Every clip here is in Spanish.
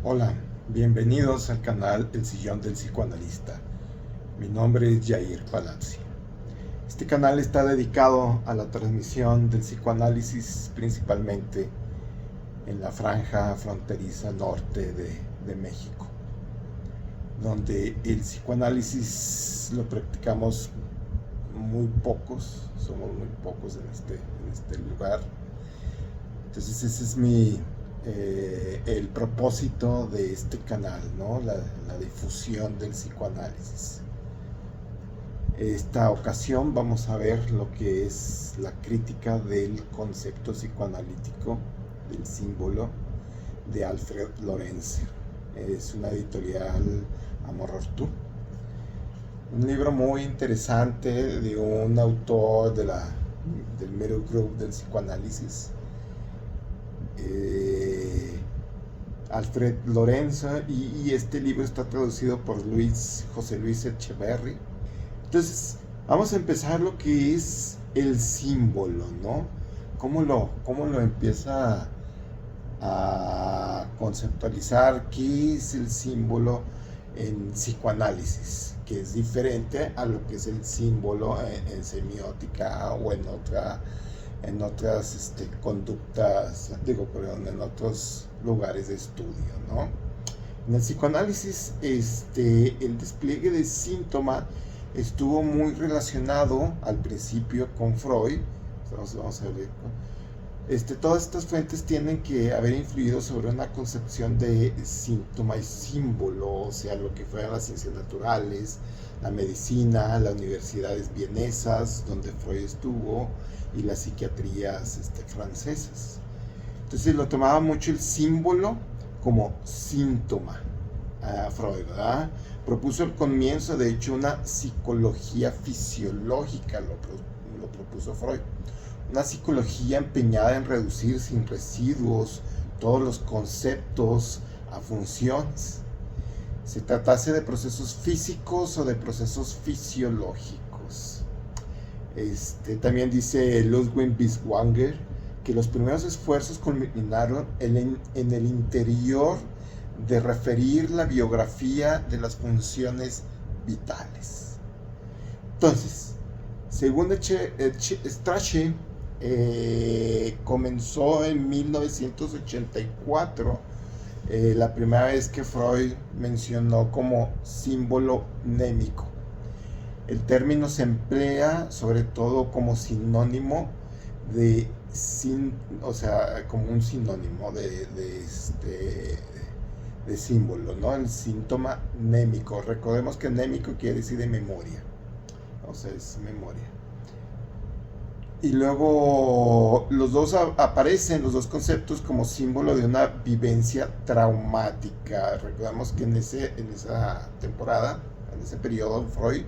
Hola, bienvenidos al canal El Sillón del Psicoanalista. Mi nombre es Jair Palazzi. Este canal está dedicado a la transmisión del psicoanálisis principalmente en la franja fronteriza norte de México, donde el psicoanálisis lo practicamos muy pocos, somos muy pocos en este lugar. Entonces ese es el propósito de este canal, ¿no? La difusión del psicoanálisis. Esta ocasión vamos a ver lo que es la crítica del concepto psicoanalítico del símbolo de Alfred Lorenzer. Es una editorial Amor Artú. Un libro muy interesante de un autor del middle group del psicoanálisis, eh, Alfred Lorenzo, y este libro está traducido por José Luis Echeverry. Entonces, vamos a empezar lo que es el símbolo, ¿no? ¿Cómo lo empieza a conceptualizar? ¿Qué es el símbolo en psicoanálisis? Que es diferente a lo que es el símbolo en semiótica o en otras conductas, en otros lugares de estudio, ¿no? En el psicoanálisis, el despliegue de síntoma estuvo muy relacionado al principio con Freud. Vamos a ver, ¿no? Todas estas fuentes tienen que haber influido sobre una concepción de síntoma y símbolo, o sea, lo que fueran las ciencias naturales, la medicina, las universidades vienesas, donde Freud estuvo, y las psiquiatrías francesas. Entonces lo tomaba mucho el símbolo como síntoma a Freud, ¿verdad? Propuso al comienzo, de hecho, una psicología fisiológica, lo propuso Freud. Una psicología empeñada en reducir sin residuos todos los conceptos a funciones. Se tratase de procesos físicos o de procesos fisiológicos. También dice Ludwig Binswanger que los primeros esfuerzos culminaron en el interior de referir la biografía de las funciones vitales. Entonces, según Strachey, comenzó en 1984, la primera vez que Freud mencionó como símbolo némico. El término se emplea sobre todo como sinónimo o sea, como un sinónimo de símbolo, ¿no? El síntoma némico. Recordemos que némico quiere decir de memoria, o sea, es memoria. Y luego los dos aparecen, los dos conceptos, como símbolo de una vivencia traumática. Recordamos que en esa temporada, en ese periodo, Freud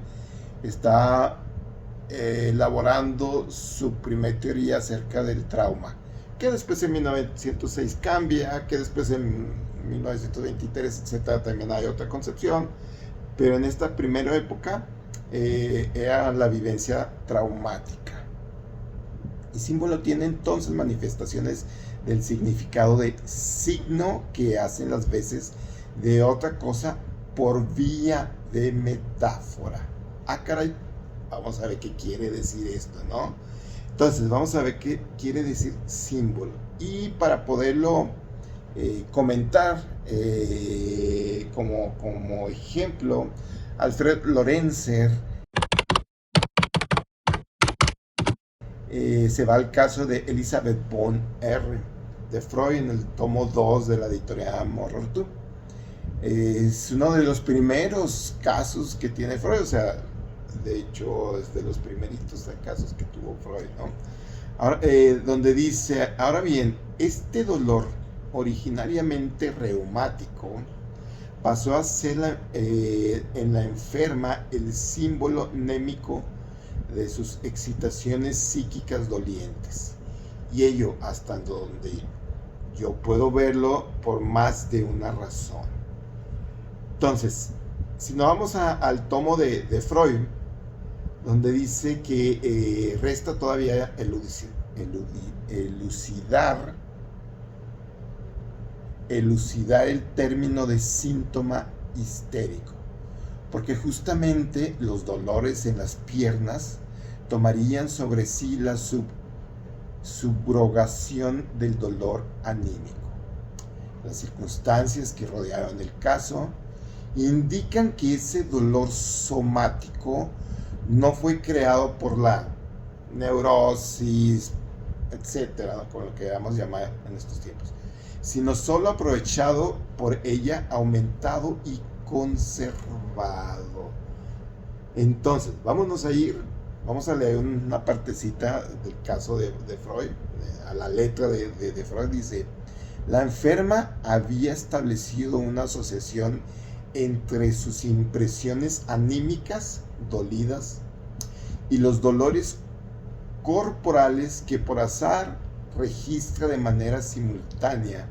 está elaborando su primera teoría acerca del trauma, que después en 1906 cambia, que después en 1923, etcétera, también hay otra concepción, pero en esta primera época era la vivencia traumática. Y símbolo tiene entonces manifestaciones del significado de signo que hacen las veces de otra cosa por vía de metáfora. Ah, caray, vamos a ver qué quiere decir esto, ¿no? Entonces, vamos a ver qué quiere decir símbolo. Y para poderlo comentar como ejemplo, Alfred Lorenzer se va al caso de Elizabeth von R. de Freud en el tomo 2 de la editorial Morrow. Es uno de los primeros casos que tiene Freud, o sea, de hecho es de los primeritos casos que tuvo Freud, ¿no? Ahora, donde dice, ahora bien, este dolor originariamente reumático pasó a ser en la enferma el símbolo némico de sus excitaciones psíquicas dolientes, y ello hasta donde yo puedo verlo por más de una razón. Entonces, si nos vamos al tomo de Freud, donde dice que resta todavía elucidar elucidar el término de síntoma histérico, porque justamente los dolores en las piernas tomarían sobre sí la subrogación del dolor anímico. Las circunstancias que rodearon el caso indican que ese dolor somático no fue creado por la neurosis, etcétera, ¿no? Como lo que vamos a llamar en estos tiempos, sino solo aprovechado por ella, aumentado y conservado. Entonces, vamos a leer una partecita del caso de Freud, a la letra de Freud. Dice: la enferma había establecido una asociación entre sus impresiones anímicas dolidas y los dolores corporales que por azar registra de manera simultánea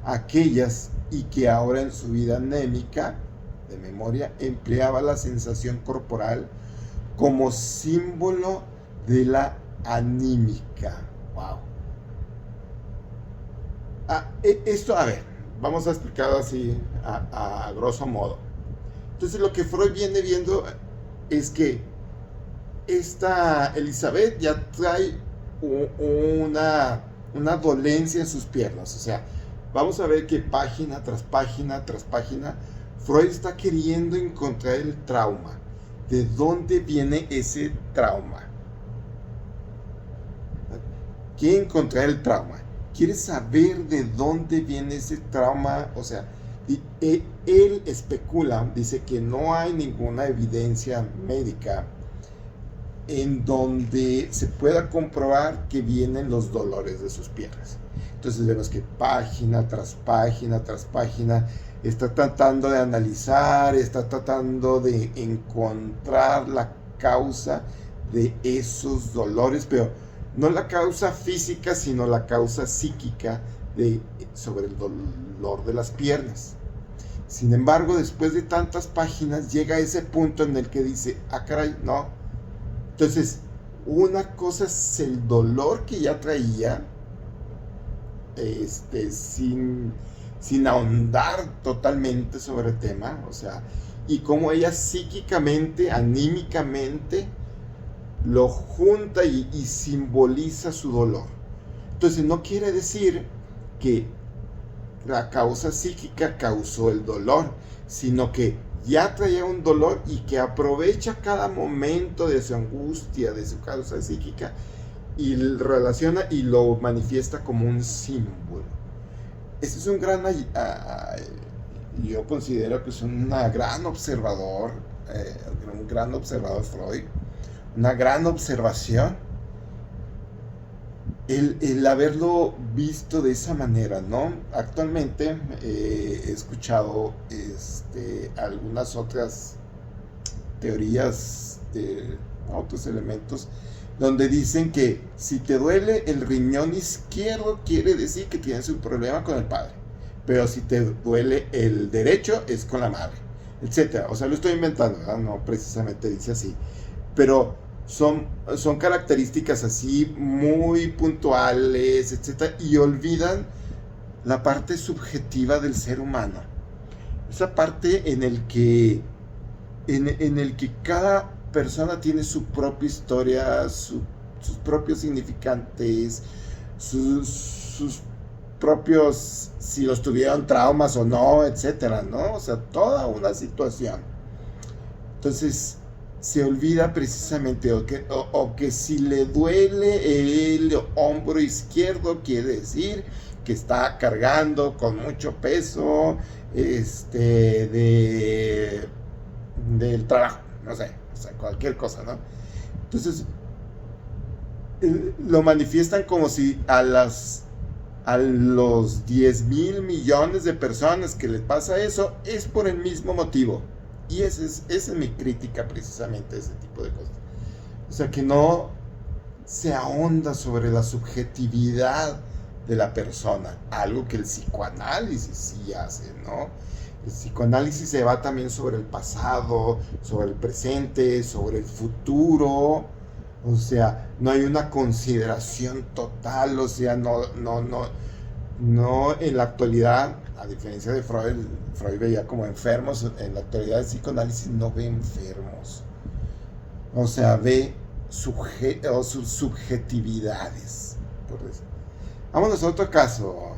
aquellas, y que ahora en su vida anémica de memoria empleaba la sensación corporal como símbolo de la anímica. Wow. Esto, a ver, vamos a explicarlo así a grosso modo. Entonces, lo que Freud viene viendo es que esta Elizabeth ya trae una dolencia en sus piernas. O sea, vamos a ver que página tras página tras página, Freud está queriendo encontrar el trauma. ¿De dónde viene ese trauma? Quiere encontrar el trauma. Quiere saber de dónde viene ese trauma. O sea, él especula, dice que no hay ninguna evidencia médica en donde se pueda comprobar que vienen los dolores de sus piernas. Entonces vemos que página tras página tras página está tratando de analizar, está tratando de encontrar la causa de esos dolores, pero no la causa física, sino la causa psíquica sobre el dolor de las piernas. Sin embargo, después de tantas páginas, llega a ese punto en el que dice: ah, caray, no. Entonces, una cosa es el dolor que ya traía, sin ahondar totalmente sobre el tema, o sea, y cómo ella psíquicamente, anímicamente, lo junta y simboliza su dolor. Entonces, no quiere decir que la causa psíquica causó el dolor, sino que ya traía un dolor y que aprovecha cada momento de su angustia, de su causa psíquica, y relaciona y lo manifiesta como un símbolo. Este es un gran, yo considero que es un gran observador Freud, una gran observación, el haberlo visto de esa manera, ¿no? Actualmente he escuchado algunas otras teorías de otros elementos donde dicen que si te duele el riñón izquierdo quiere decir que tienes un problema con el padre, pero si te duele el derecho es con la madre, etcétera. O sea, lo estoy inventando, ¿verdad? No precisamente dice así, pero son características así muy puntuales, etcétera, y olvidan la parte subjetiva del ser humano, esa parte en el que cada persona tiene su propia historia, sus propios significantes, sus propios, si los tuvieron traumas o no, etcétera, ¿no? O sea, toda una situación. Entonces, se olvida precisamente o que si le duele el hombro izquierdo quiere decir que está cargando con mucho peso del trabajo, no sé, o sea, cualquier cosa, ¿no? Entonces lo manifiestan como si a los 10,000 millones de personas que les pasa eso es por el mismo motivo. Y esa es mi crítica precisamente a ese tipo de cosas. O sea, que no se ahonda sobre la subjetividad de la persona, algo que el psicoanálisis sí hace, ¿no? El psicoanálisis se va también sobre el pasado, sobre el presente, sobre el futuro. O sea, no hay una consideración total, o sea, no en la actualidad a diferencia de Freud, Freud veía como enfermos. En la teoría del psicoanálisis no ve enfermos, o sea, ve sus subjetividades, por decir. Vámonos a otro caso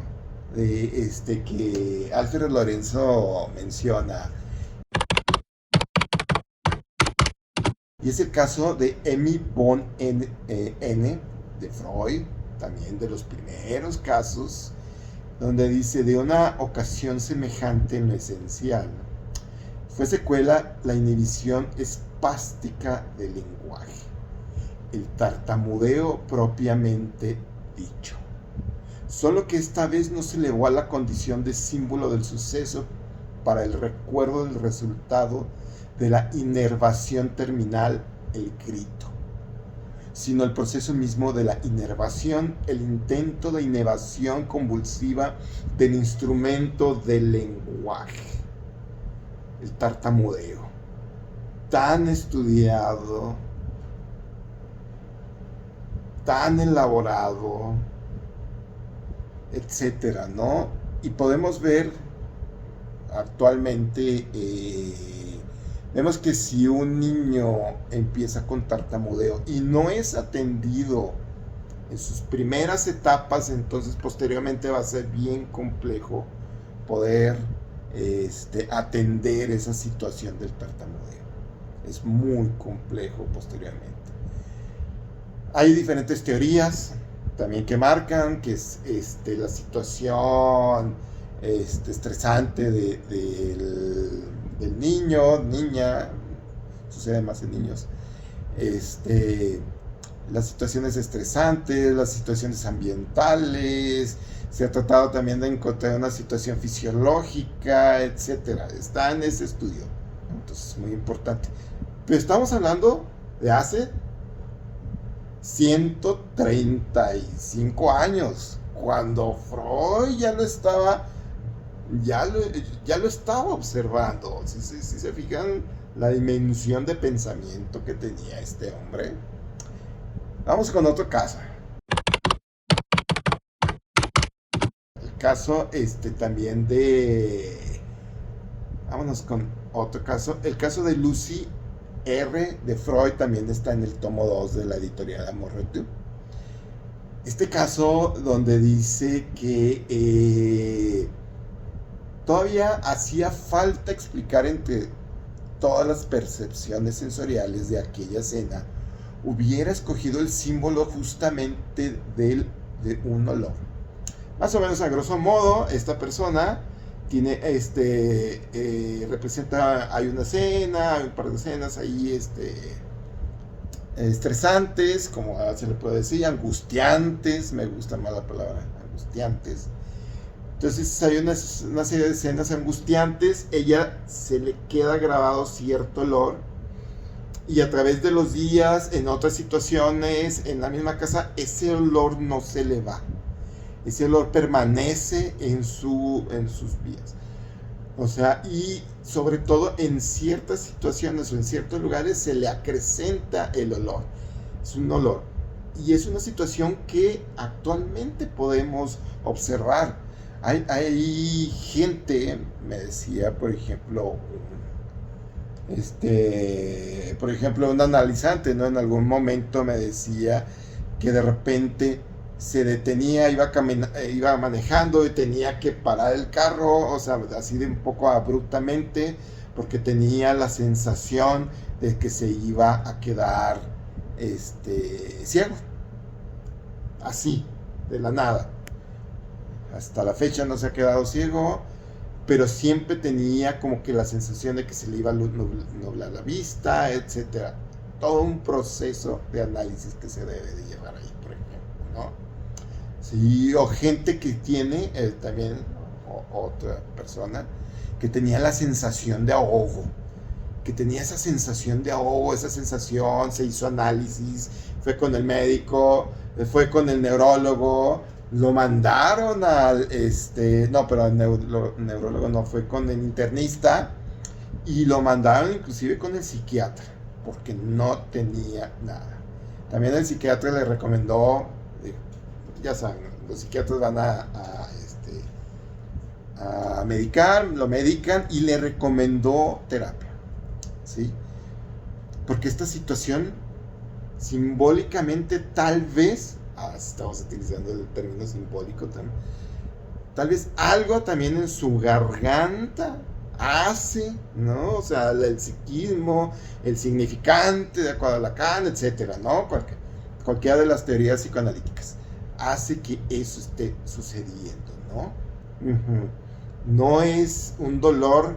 de que Alfred Lorenzo menciona, y es el caso de Emmy von N. de Freud, también de los primeros casos, donde dice: de una ocasión semejante en lo esencial, fue secuela la inhibición espástica del lenguaje, el tartamudeo propiamente dicho. Solo que esta vez no se elevó a la condición de símbolo del suceso para el recuerdo del resultado de la inervación terminal, el grito, sino el proceso mismo de la inervación, el intento de inervación convulsiva del instrumento del lenguaje, el tartamudeo, tan estudiado, tan elaborado, etcétera, ¿no? Y podemos ver actualmente, vemos que si un niño empieza con tartamudeo y no es atendido en sus primeras etapas, entonces posteriormente va a ser bien complejo poder atender esa situación del tartamudeo. Es muy complejo posteriormente. Hay diferentes teorías también que marcan que es la situación estresante del niño, niña, sucede más en niños, las situaciones estresantes, las situaciones ambientales. Se ha tratado también de encontrar una situación fisiológica, etcétera. Está en ese estudio, entonces es muy importante. Pero estamos hablando de hace 135 años, cuando Freud ya lo estaba observando. Si se fijan la dimensión de pensamiento que tenía este hombre. Vamos con otro caso. El caso también de... Vámonos con otro caso. El caso de Lucy R. de Freud también está en el tomo 2 de la editorial Amor Retu. Este caso donde dice que todavía hacía falta explicar entre todas las percepciones sensoriales de aquella escena, hubiera escogido el símbolo justamente de un olor. Más o menos a grosso modo, esta persona tiene representa, hay una escena, hay un par de escenas ahí estresantes, como se le puede decir, angustiantes, me gusta más la palabra angustiantes. Entonces hay una serie de escenas angustiantes, ella se le queda grabado cierto olor, y a través de los días, en otras situaciones, en la misma casa, ese olor no se le va. Ese olor permanece en sus vías. O sea, y sobre todo en ciertas situaciones o en ciertos lugares se le acrecenta el olor. Es un olor. Y es una situación que actualmente podemos observar. Hay gente, me decía, por ejemplo, un analizante, ¿no? En algún momento me decía que de repente se detenía, iba manejando y tenía que parar el carro, o sea, así de un poco abruptamente, porque tenía la sensación de que se iba a quedar ciego, así, de la nada. Hasta la fecha no se ha quedado ciego, pero siempre tenía como que la sensación de que se le iba a nublar la vista, etcétera. Todo un proceso de análisis que se debe de llevar ahí, por ejemplo, ¿no? Sí, o gente que tiene también, otra persona, que tenía la sensación de ahogo, esa sensación, se hizo análisis, fue con el médico, fue con el neurólogo, lo mandaron pero el neurólogo no, fue con el internista, y lo mandaron inclusive con el psiquiatra, porque no tenía nada. También el psiquiatra le recomendó, ya saben, los psiquiatras van a medicar, lo medican y le recomendó terapia, ¿sí? Porque esta situación simbólicamente tal vez, estamos utilizando el término simbólico también, tal vez algo también en su garganta hace, ¿no? O sea, el psiquismo, el significante de acuerdo a Lacan, etcétera, ¿no? Cualquiera de las teorías psicoanalíticas hace que eso esté sucediendo, ¿no? No es un dolor,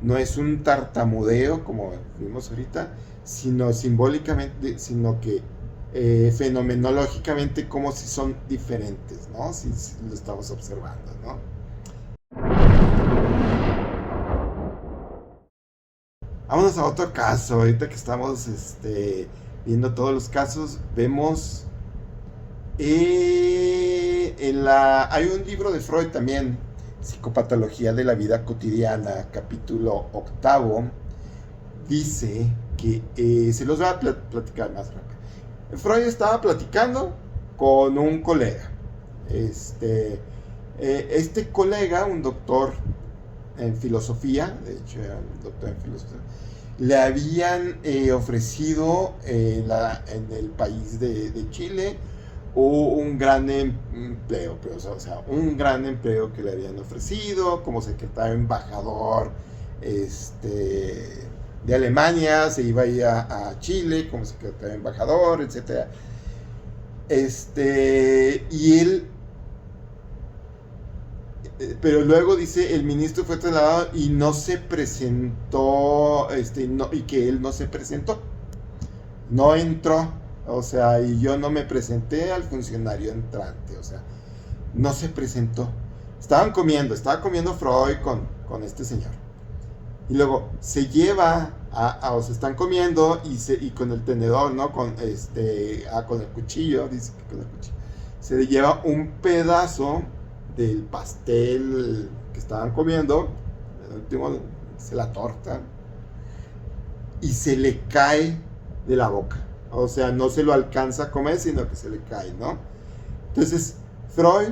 no es un tartamudeo, como vimos ahorita, sino simbólicamente, sino que fenomenológicamente como si son diferentes, ¿no? Si lo estamos observando, ¿no? Vámonos a otro caso. Ahorita que estamos viendo todos los casos, vemos hay un libro de Freud también, Psicopatología de la vida cotidiana, capítulo 8, dice que, se los voy a platicar más rápido. Freud estaba platicando con un colega. Este colega, un doctor en filosofía, de hecho era un doctor en filosofía, le habían ofrecido en el país de Chile un gran empleo, o sea, un gran empleo que le habían ofrecido como secretario embajador de Alemania, se iba a ir a Chile como secretario embajador, etc. Y él, pero luego dice, el ministro fue trasladado y no se presentó, y que él no se presentó, no entró, o sea, y yo no me presenté al funcionario entrante, o sea, no se presentó. Estaba comiendo Freud con este señor. Y luego se lleva, o se están comiendo y con el tenedor, ¿no? Con el cuchillo, dice que con el cuchillo. Se lleva un pedazo del pastel que estaban comiendo, el último, la torta, y se le cae de la boca. O sea, no se lo alcanza a comer, sino que se le cae, ¿no? Entonces, Freud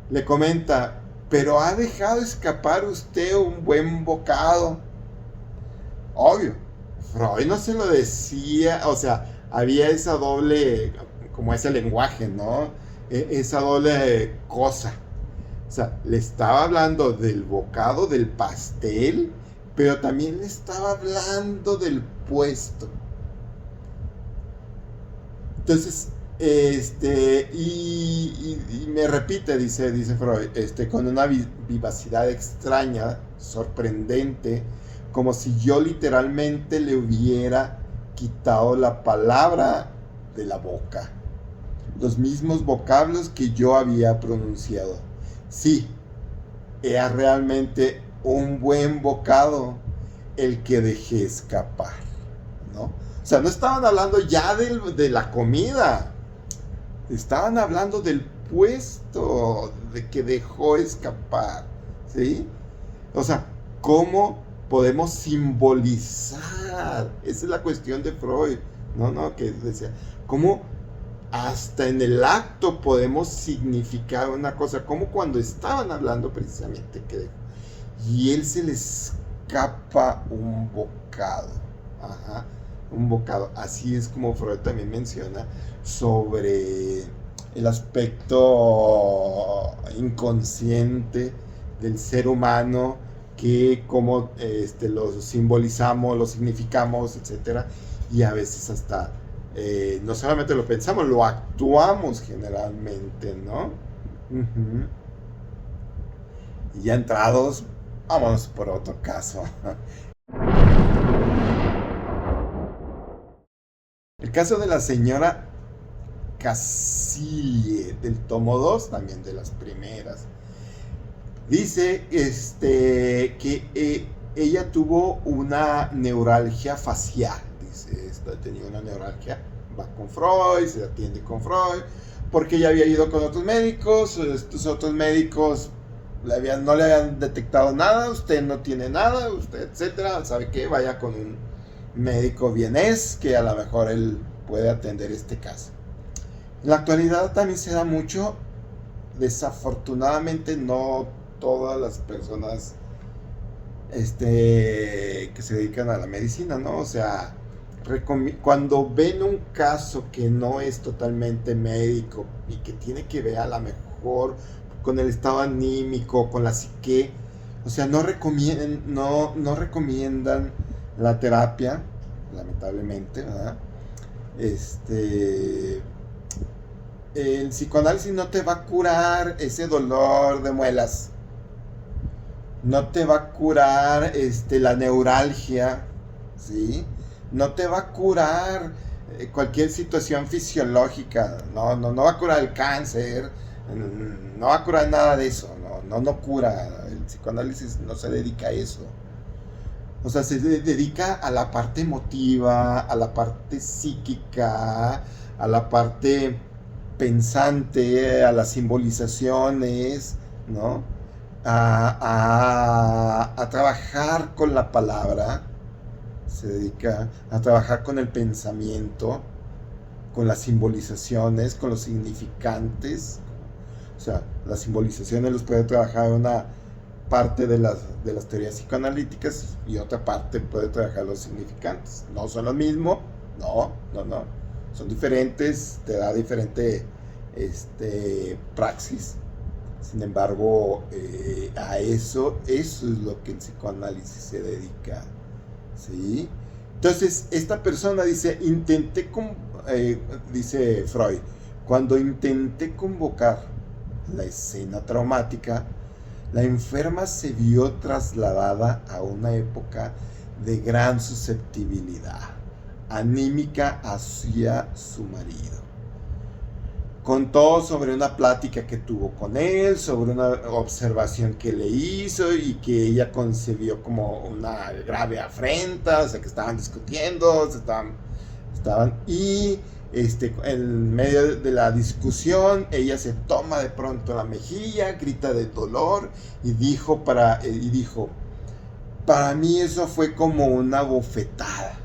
le comenta, pero ha dejado escapar usted un buen bocado. Obvio, Freud no se lo decía, o sea, había esa doble, como ese lenguaje, ¿no? Esa doble cosa. O sea, le estaba hablando del bocado, del pastel, pero también le estaba hablando del puesto. Entonces, y me repite, dice Freud, con una vivacidad extraña, sorprendente, como si yo literalmente le hubiera quitado la palabra de la boca, los mismos vocablos que yo había pronunciado. Sí, era realmente un buen bocado el que dejé escapar, ¿no? O sea, no estaban hablando ya de la comida, estaban hablando del puesto de que dejó escapar, ¿sí? O sea, ¿cómo podemos simbolizar? Esa es la cuestión de Freud, ¿no? Que decía, ¿cómo hasta en el acto podemos significar una cosa? Como cuando estaban hablando precisamente que dejó, y él se le escapa un bocado. Ajá. Un bocado. Así es como Freud también menciona sobre el aspecto inconsciente del ser humano, que como lo simbolizamos, lo significamos, etcétera, y a veces hasta no solamente lo pensamos, lo actuamos generalmente, ¿no? Y ya entrados, vamos por otro caso. El caso de la señora Cassilie, del tomo 2, también de las primeras. Dice que ella tuvo una neuralgia facial. Dice, tenía una neuralgia, va con Freud, se atiende con Freud, porque ella había ido con otros médicos, estos otros médicos no le habían detectado nada, usted no tiene nada, usted, etcétera, ¿sabe qué? Vaya con un médico vienés que a lo mejor él puede atender este caso. En la actualidad también se da mucho, desafortunadamente no todas las personas que se dedican a la medicina, ¿no? O sea, cuando ven un caso que no es totalmente médico y que tiene que ver a lo mejor con el estado anímico, con la psique, o sea, no recomiendan la terapia, lamentablemente, ¿verdad? El psicoanálisis no te va a curar ese dolor de muelas, no te va a curar la neuralgia, ¿sí? No te va a curar cualquier situación fisiológica, no va a curar el cáncer, no va a curar nada de eso, no cura. El psicoanálisis no se dedica a eso. O sea, se dedica a la parte emotiva, a la parte psíquica, a la parte pensante, a las simbolizaciones, ¿no? A trabajar con la palabra, se dedica a trabajar con el pensamiento, con las simbolizaciones, con los significantes. O sea, las simbolizaciones los puede trabajar una parte de las teorías psicoanalíticas y otra parte puede trabajar los significantes. No son lo mismo, no. Son diferentes, te da diferente praxis. Sin embargo, a eso es lo que el psicoanálisis se dedica, ¿sí? Entonces, esta persona dice, dice Freud, cuando intenté convocar la escena traumática, la enferma se vio trasladada a una época de gran susceptibilidad anímica hacia su marido. Contó sobre una plática que tuvo con él, sobre una observación que le hizo y que ella concebió como una grave afrenta, o sea, que estaban discutiendo, y en medio de la discusión, ella se toma de pronto la mejilla, grita de dolor y dijo, para mí eso fue como una bofetada.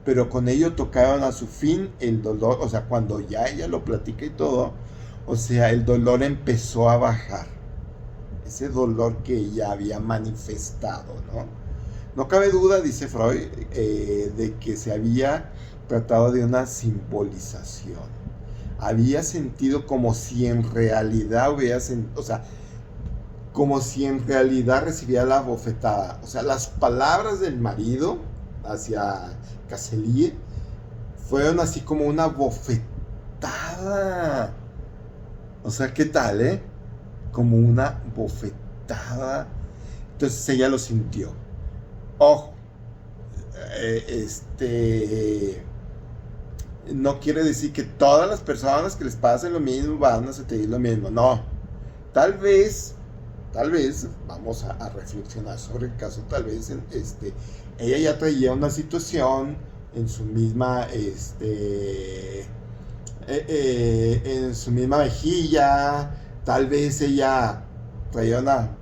Pero con ello tocaron a su fin el dolor, o sea, cuando ya ella lo platica y todo, o sea, el dolor empezó a bajar. Ese dolor que ella había manifestado, ¿no? No cabe duda, dice Freud, de que se había tratado de una simbolización. Había sentido como si en realidad como si en realidad recibía la bofetada. O sea, las palabras del marido hacia Casellier fueron así como una bofetada. O sea, ¿qué tal, como una bofetada? Entonces ella lo sintió. Ojo, no quiere decir que todas las personas que les pasen lo mismo van a sentir lo mismo. No, tal vez vamos a reflexionar sobre el caso. Tal vez ella ya traía una situación en su misma en su misma mejilla. Tal vez ella traía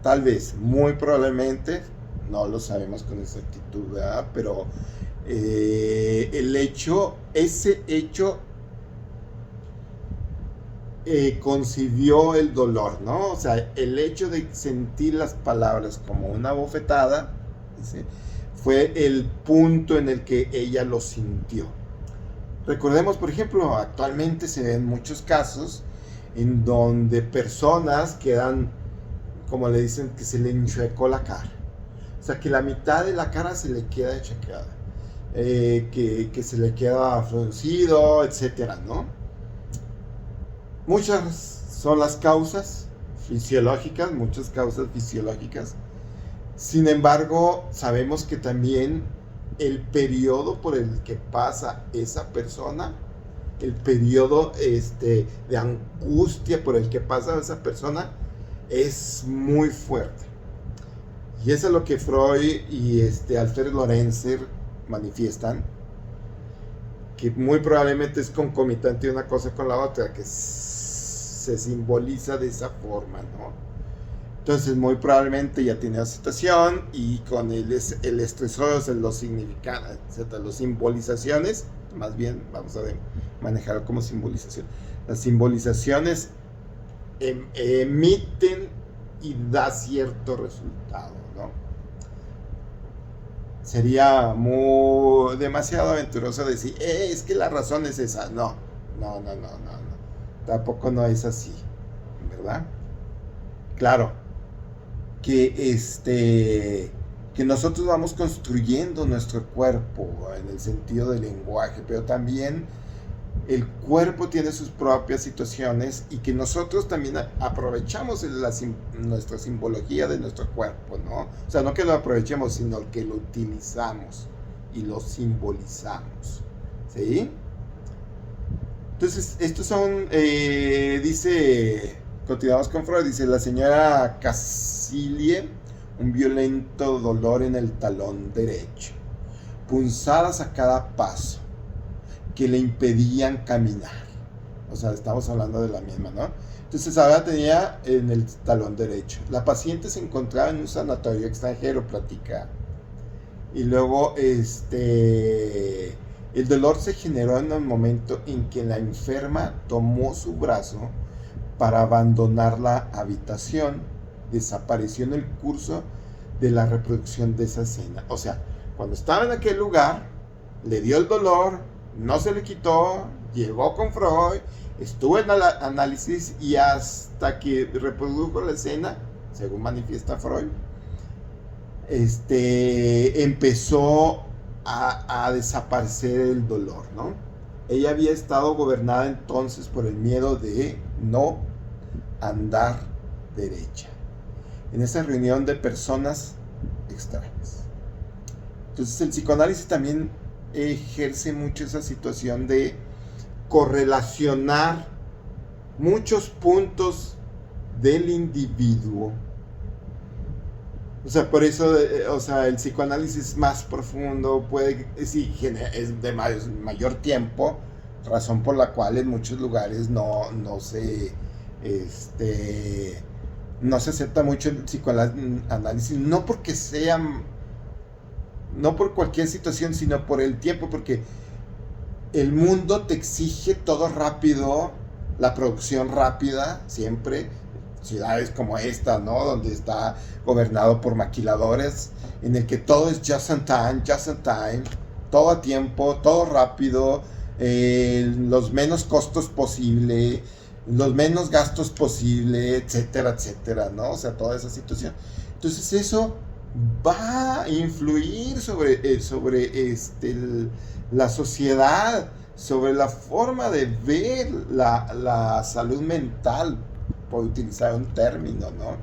muy probablemente, no lo sabemos con exactitud, ¿verdad? Pero ese hecho concibió el dolor, ¿no? O sea, el hecho de sentir las palabras como una bofetada, ¿sí?, fue el punto en el que ella lo sintió. Recordemos, por ejemplo, actualmente se ven muchos casos en donde personas quedan, como le dicen, que se le enchuecó la cara. O sea, que la mitad de la cara se le queda enchuecada, que se le queda fruncido, etcétera, ¿no? Muchas son las causas fisiológicas, Sin embargo, sabemos que también el periodo por el que pasa esa persona, el periodo de angustia por el que pasa esa persona, es muy fuerte. Y eso es lo que Freud y Alfred Lorenzer manifiestan, que muy probablemente es concomitante una cosa con la otra, que se simboliza de esa forma, ¿no? Entonces muy probablemente ya tiene la situación y con el estresor, o sea, los significados, etc., las simbolizaciones, más bien vamos a manejar como simbolización. Las simbolizaciones emiten y da cierto resultado, ¿no? Sería demasiado aventuroso decir, es que la razón es esa. No, no, no, no, no, no. Tampoco no es así, ¿verdad? Claro, que nosotros vamos construyendo nuestro cuerpo en el sentido del lenguaje, pero también el cuerpo tiene sus propias situaciones y que nosotros también aprovechamos nuestra simbología de nuestro cuerpo, ¿no? O sea, no que lo aprovechemos, sino que lo utilizamos y lo simbolizamos, ¿sí? Entonces, estos son, continuamos con Freud, dice la señora Cassilie, un violento dolor en el talón derecho, punzadas a cada paso que le impedían caminar. O sea, estamos hablando de la misma, ¿no? Entonces ahora tenía en el talón derecho. La paciente se encontraba en un sanatorio extranjero, platica. Y luego, el dolor se generó en el momento en que la enferma tomó su brazo para abandonar la habitación. Desapareció en el curso de la reproducción de esa escena. O sea, cuando estaba en aquel lugar, le dio el dolor, no se le quitó, llegó con Freud, estuvo en el análisis y hasta que reprodujo la escena, según manifiesta Freud, empezó a desaparecer el dolor, ¿no? Ella había estado gobernada entonces por el miedo de no andar derecha, en esa reunión de personas extrañas. Entonces el psicoanálisis también ejerce mucho esa situación de correlacionar muchos puntos del individuo. O sea, por eso, el psicoanálisis más profundo es de mayor tiempo, razón por la cual en muchos lugares no se acepta mucho el psicoanálisis, no porque no por cualquier situación, sino por el tiempo, porque el mundo te exige todo rápido, la producción rápida, siempre. Ciudades como esta, ¿no? Donde está gobernado por maquiladores, en el que todo es just in time, todo a tiempo, todo rápido, los menos costos posible, los menos gastos posible, etcétera, etcétera, ¿no? O sea, toda esa situación. Entonces eso va a influir sobre la sociedad, sobre la forma de ver la salud mental, por utilizar un término, ¿no?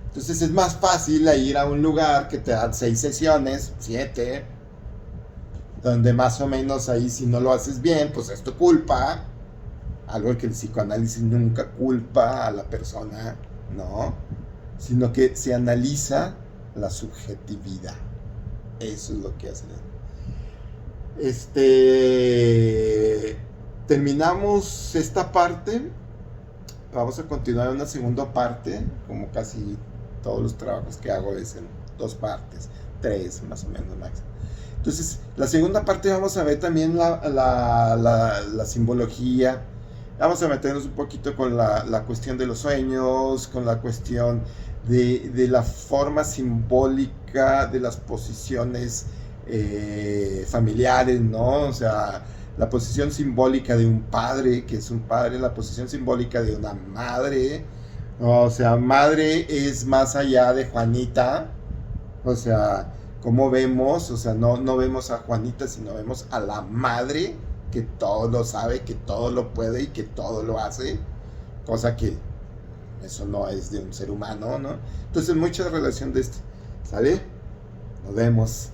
Entonces es más fácil ir a un lugar que te dan 6 sesiones, 7, donde más o menos ahí si no lo haces bien, pues es tu culpa, algo que el psicoanálisis nunca culpa a la persona, ¿no? Sino que se analiza la subjetividad. Eso es lo que hacen. Terminamos esta parte. Vamos a continuar en una segunda parte, como casi todos los trabajos que hago es en 2 partes, 3 más o menos máximo. Entonces, la segunda parte vamos a ver también la simbología. Vamos a meternos un poquito con la cuestión de los sueños, con la cuestión de la forma simbólica de las posiciones familiares, ¿no? O sea, la posición simbólica de un padre, que es un padre, la posición simbólica de una madre. O sea, madre es más allá de Juanita. O sea, como vemos, o sea, no vemos a Juanita, sino vemos a la madre que todo lo sabe, que todo lo puede y que todo lo hace. Cosa que eso no es de un ser humano, ¿no? Entonces, mucha relación de esto. ¿Sale? Nos vemos.